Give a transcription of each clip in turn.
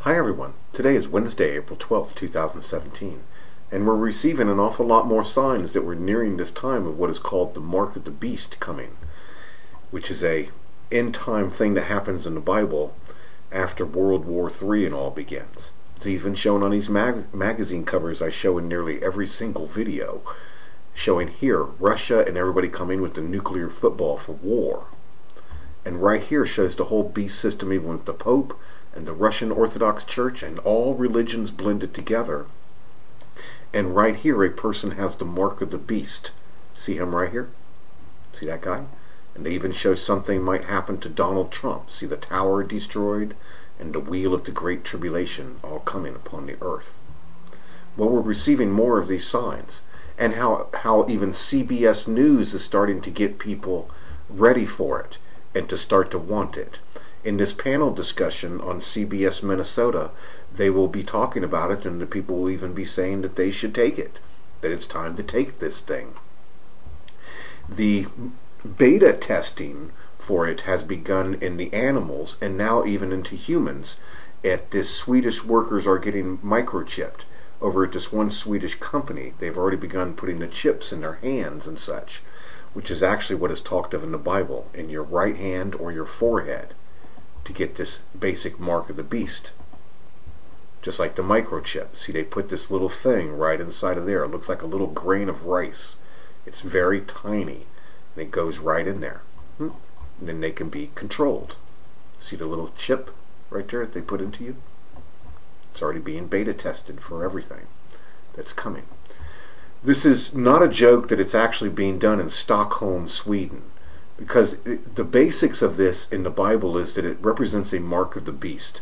Hi everyone, today is Wednesday, April 12th, 2017, and we're receiving an awful lot more signs that we're nearing this time of what is called the Mark of the Beast coming, which is a end-time thing that happens in the Bible after World War III and all begins. It's even shown on these magazine covers I show in nearly every single video, showing here Russia and everybody coming with the nuclear football for war. And right here shows the whole beast system, even with the Pope and the Russian Orthodox Church and all religions blended together. And right here a person has the mark of the beast. See him right here? See that guy? And they even show something might happen to Donald Trump. See the tower destroyed and the wheel of the Great Tribulation all coming upon the earth. Well, we're receiving more of these signs, and how even CBS News is starting to get people ready for it and to start to want it. In this panel discussion on CBS Minnesota, they will be talking about it, and the people will even be saying that they should take it, that it's time to take this thing. The beta testing for it has begun in the animals and now even into humans. At this, Swedish workers are getting microchipped over at this one Swedish company. They've already begun putting the chips in their hands and such, which is actually what is talked of in the Bible, in your right hand or your forehead, to get this basic mark of the beast. Just like the microchip. See, they put this little thing right inside of there. It looks like a little grain of rice. It's very tiny, and it goes right in there. And then they can be controlled. See the little chip right there that they put into you? It's already being beta tested for everything that's coming. This is not a joke that it's actually being done in Stockholm, Sweden, because the basics of this in the Bible is that it represents a mark of the beast,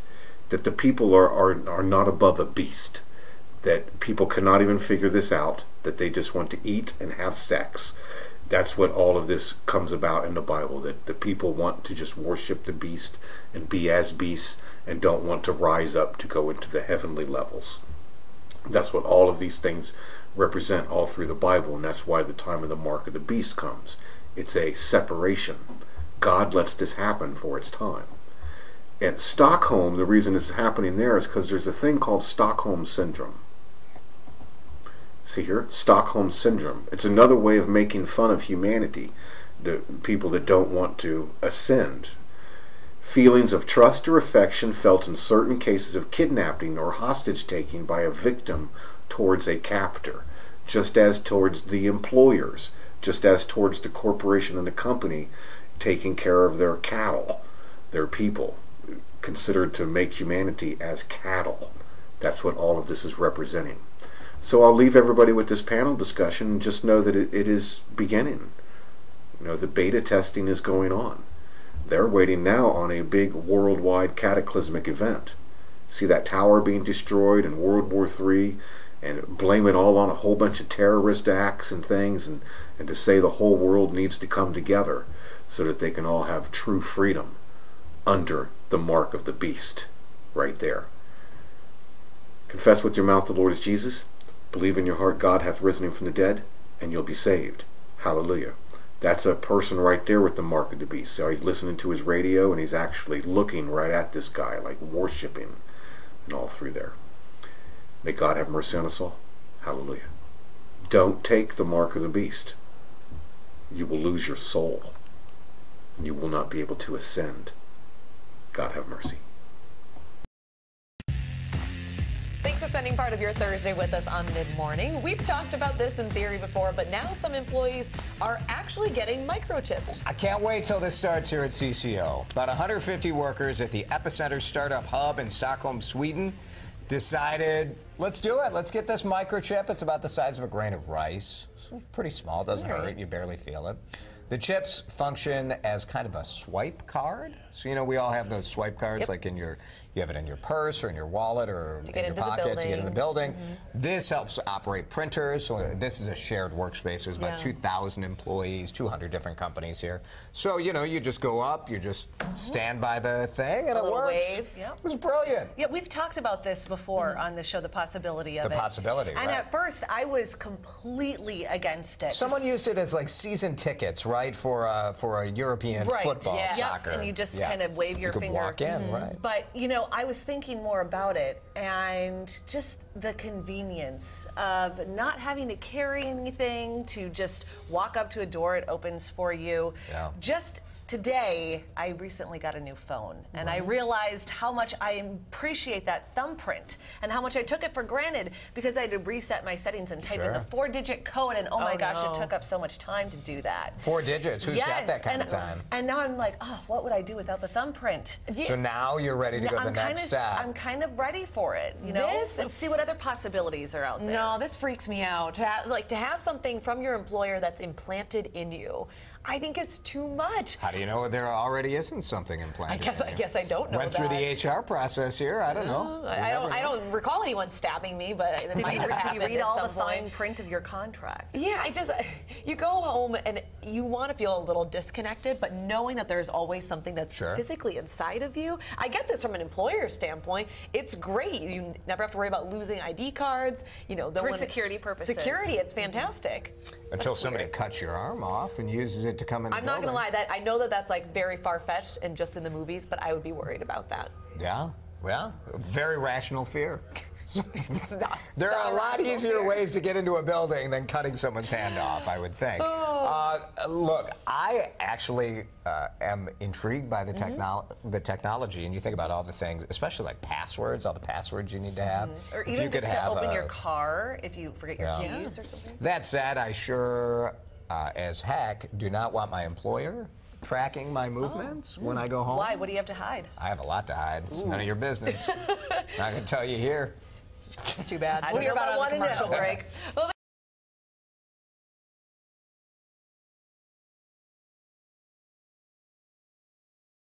that the people are not above a beast, that people cannot even figure this out, that they just want to eat and have sex. That's what all of this comes about in the Bible, that the people want to just worship the beast and be as beasts and don't want to rise up to go into the heavenly levels. That's what all of these things represent all through the Bible, and that's why the time of the mark of the beast comes. It's a separation. God lets this happen for its time. At Stockholm, the reason it's happening there is because there's a thing called Stockholm Syndrome. See here? Stockholm Syndrome. It's another way of making fun of humanity, the people that don't want to ascend. Feelings of trust or affection felt in certain cases of kidnapping or hostage-taking by a victim towards a captor, just as towards the employers, just as towards the corporation and the company taking care of their cattle, their people, considered to make humanity as cattle. That's what all of this is representing. So I'll leave everybody with this panel discussion and just know that it is beginning. You know, the beta testing is going on. They're waiting now on a big worldwide cataclysmic event. See that tower being destroyed in World War III, and blame it all on a whole bunch of terrorist acts and things, and to say the whole world needs to come together so that they can all have true freedom under the mark of the beast right there. Confess with your mouth the Lord is Jesus. Believe in your heart God hath risen him from the dead, and you'll be saved. Hallelujah. That's a person right there with the mark of the beast. So he's listening to his radio, and he's actually looking right at this guy, like worshiping, and all through there. May God have mercy on us all. Hallelujah. Don't take the mark of the beast. You will lose your soul, and you will not be able to ascend. God have mercy. Thanks for spending part of your Thursday with us on Mid-Morning. We've talked about this in theory before, but now some employees are actually getting microchipped. I can't wait till this starts here at CCO. About 150 workers at the Epicenter Startup Hub in Stockholm, Sweden, decided, let's do it. Let's get this microchip. It's about the size of a grain of rice. So it's pretty small, doesn't hurt. You barely feel it. The chips function as kind of a swipe card. So, you know, we all have those swipe cards, like in your, you have it in your purse or in your wallet or in your pocket to get in the building. This helps operate printers. So this is a shared workspace. There's about 2,000 employees, 200 different companies here. So, you know, you just go up, you just stand by the thing, and it works. Wave. Yep. It was brilliant. Yeah, we've talked about this before on the show, the possibility of it. The possibility, And at first, I was completely against it. Someone used it as like season tickets, right, for a European football, soccer. And you just kind of wave your you could finger. walk in, right. But, you know, I was thinking more about it, and just the convenience of not having to carry anything, to just walk up to a door, it opens for you. Yeah. Just today, I recently got a new phone, and I realized how much I appreciate that thumbprint and how much I took it for granted because I had to reset my settings and type in the 4-digit code, and oh my gosh, it took up so much time to do that. 4 digits. Who's got that kind of time? And now I'm like, oh, what would I do without the thumbprint? So now you're ready to go the next step. I'm kind of ready for it, you know? Let's see what other possibilities are out there. No, this freaks me out. To have something from your employer that's implanted in you, I think it's too much. How do you know there already isn't something implanted? I guess I don't know. Went through the HR process here. I don't know. I don't recall anyone stabbing me, but it might have happened. Did you read at all some the fine point. print of your contract? Yeah, you go home and you want to feel a little disconnected, but knowing that there's always something that's physically inside of you. I get this from an employer standpoint. It's great. You never have to worry about losing ID cards. You know, for security purposes. Security, it's fantastic. Until somebody cuts your arm off and uses it to come in the I'm not going to lie. I know that's like very far-fetched and just in the movies, but I would be worried about that. Yeah, well, very rational fear. There are a lot easier ways to get into a building than cutting someone's hand off, I would think. Look, I actually am intrigued by the technology, and you think about all the things, especially like passwords, all the passwords you need to have. Or even just to open your car if you forget your keys or something. That said, I sure as heck do not want my employer tracking my movements when I go home. Why? What do you have to hide? I have a lot to hide. It's none of your business. Not going to tell you here. Too bad. We'll hear about it on the commercial break. Well,